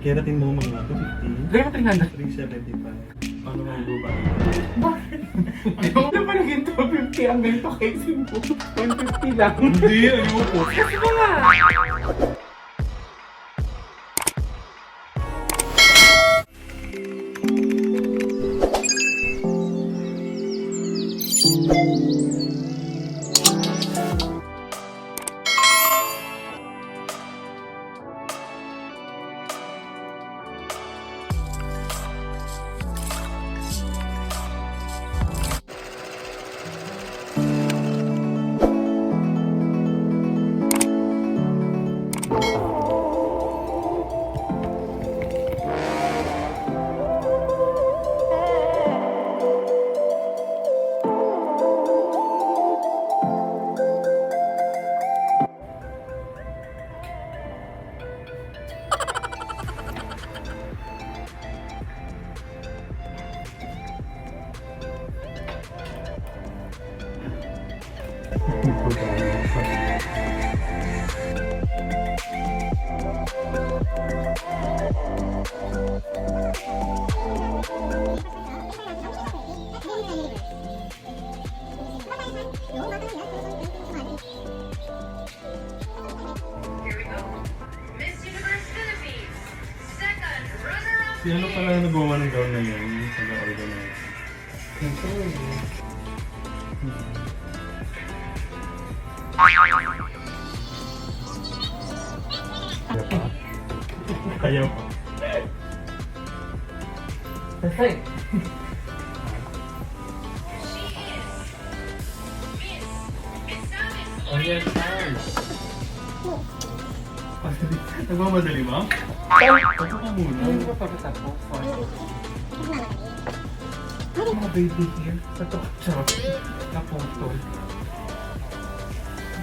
Keratin mo mga 250. Gaya mo 375. Ano ang guba? Bakit? Ayaw na pa naging 250 ang ganito kay Simbo. 150 lang. Hindi, ayaw po. Kasi ba nga? Si ano pala nagawa ng gown na yun? Taga-organize. Kaya pa. Perfect. Oh yes, nagmamadali ba? Ito ka muna. Hindi ba pagkatapos? Mga baby here. Ito ka charot. Naputol.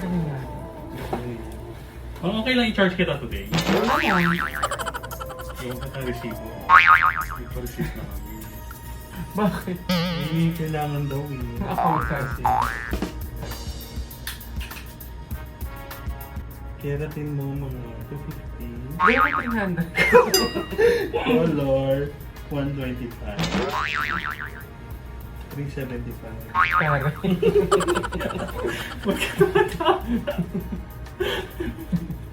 Ano nga? Okay lang i-charge kita today. Wala lang. Yung kang resibo. Ipa-receive na kami. Bakit? Kailangan daw eh. Ako kasi. Keratin mo mga 250. Gaya mo 300. Color 125. 375. Kyra. Huwag ka tumatawa.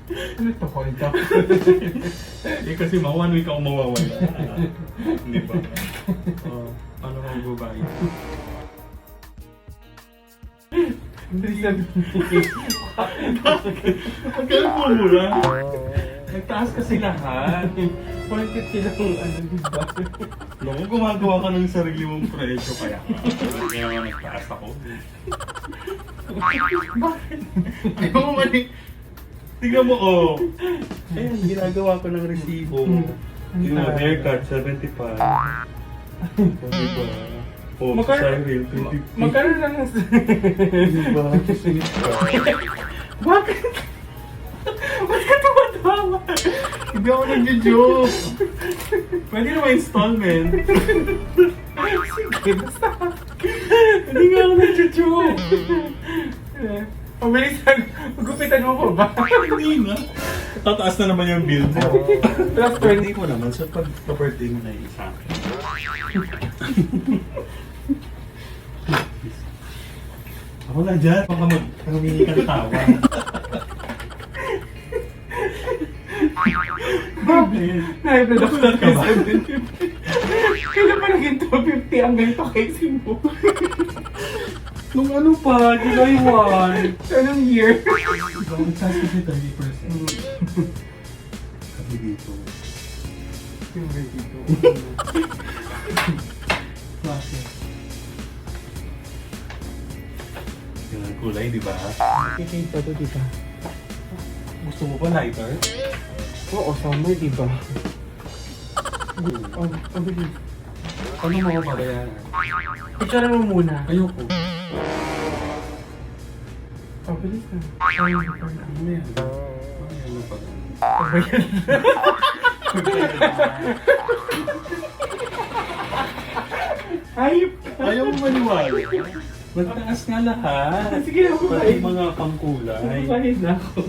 Ano to, hold up? Eh kasi mga 1 week ako mawawala. Hindi ba? Ano kang babae? Hindi sabi. Magkano po mura? Nagtaas kasi lahat. 150 lang ano, diba? Naku, gumagawa ka ng sarili mong presyo kaya nga nagtaas ako. Bakit? Ayaw mo mali. Tingnan mo, oh. Ayan, ginagawa ko ng resibo. Yung haircut, 75. Diba? Oh, Sari-saring, 250. Magkano lang ang... Diba? Sweet ka. Bakit? Ba't ka tumatawa? Hindi ako nag-joke. Pwede naman installment. Sige, basta. Hindi nga ako nag-joke. Pabilisan, magupitan mo ko ba? Hindi na. Tataas na naman yung bill mo. Plus 20. Birthday mo naman, so pag-birthday mo na yung isa akin. Ako na dyan, baka humingi ka ng tawa. Bakit? Naibad ako Nakulat ka ba? Kailan pa naging 250 ang ganito kay Simbo? Nung ano pa, July 1. Anong year? Ang taas kasi 30%. Sabi dito. Yung dito. Bakit? Yung kulay, di ba? Kikita to, diba? Gusto mo ba lighter? Oo, summer, diba? Oh, pabilis. Ano mo babayaran? Picture mo muna. Ayoko. Pabilis na. Ano yan? Ano pa? Pagbayan na. Ayop ka. Ayaw mo maniwala. Magtaas nga lahat. Sige, ako Pati ba? mga pangkulay. Bahid na ako.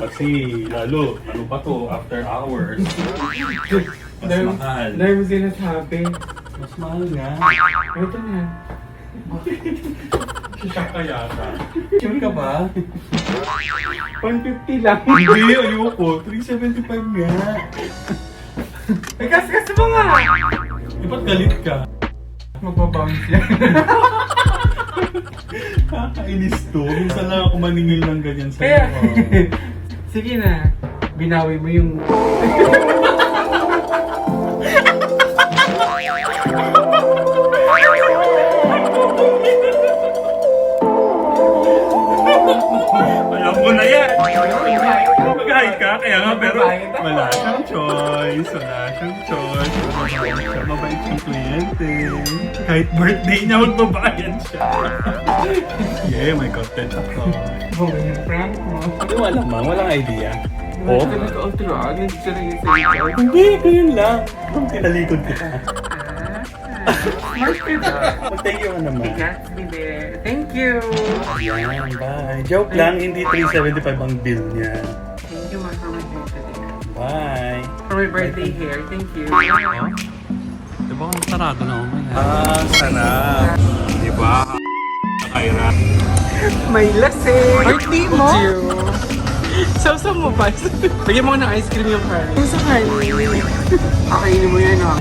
Kasi lalo, ano pa to, after hours. Mas mahal. Dahil mo sinasabi. Mas mahal nga. Ito na. Siya kaya ka. Sure ka ba? 150 lang. Hindi, ayoko. 375 nga. Ay, kas mo nga! Ba't galit ka? Magbabounce yan. Kakainis to. Minsan lang ako maningil ng ganyan sa'yo. Kaya, sige na. Binawi mo yung... Alam ko na yan. Mag-hide ka, kaya nga pero wala siyang choice. Wala siyang choice. Mabait siyang kliyente. Kahit birthday niya, magbabayad siya. Yeah, may content ako. Oh, yung prank mo. Hindi mo alam ma, walang idea. Oh? Oh? Talaga ultra. Hindi siya rin yung Hindi, ganyan lang. Kung tinalikod kita. Smart ka ba? Thank you ka naman. Got me there. Thank you. Yan, bye. Joke lang, hindi 375 ang bill niya. Thank you, Mom, for my birthday. Bye. For my birthday hair. Thank you. Diba kung sarado na ako? Sarap. Diba? Kyra. May lasing. Birthday mo? Sausaw mo ba? Bigyan mo ng ice cream yung honey. Yung sa honey. Kakainin mo yan, ha?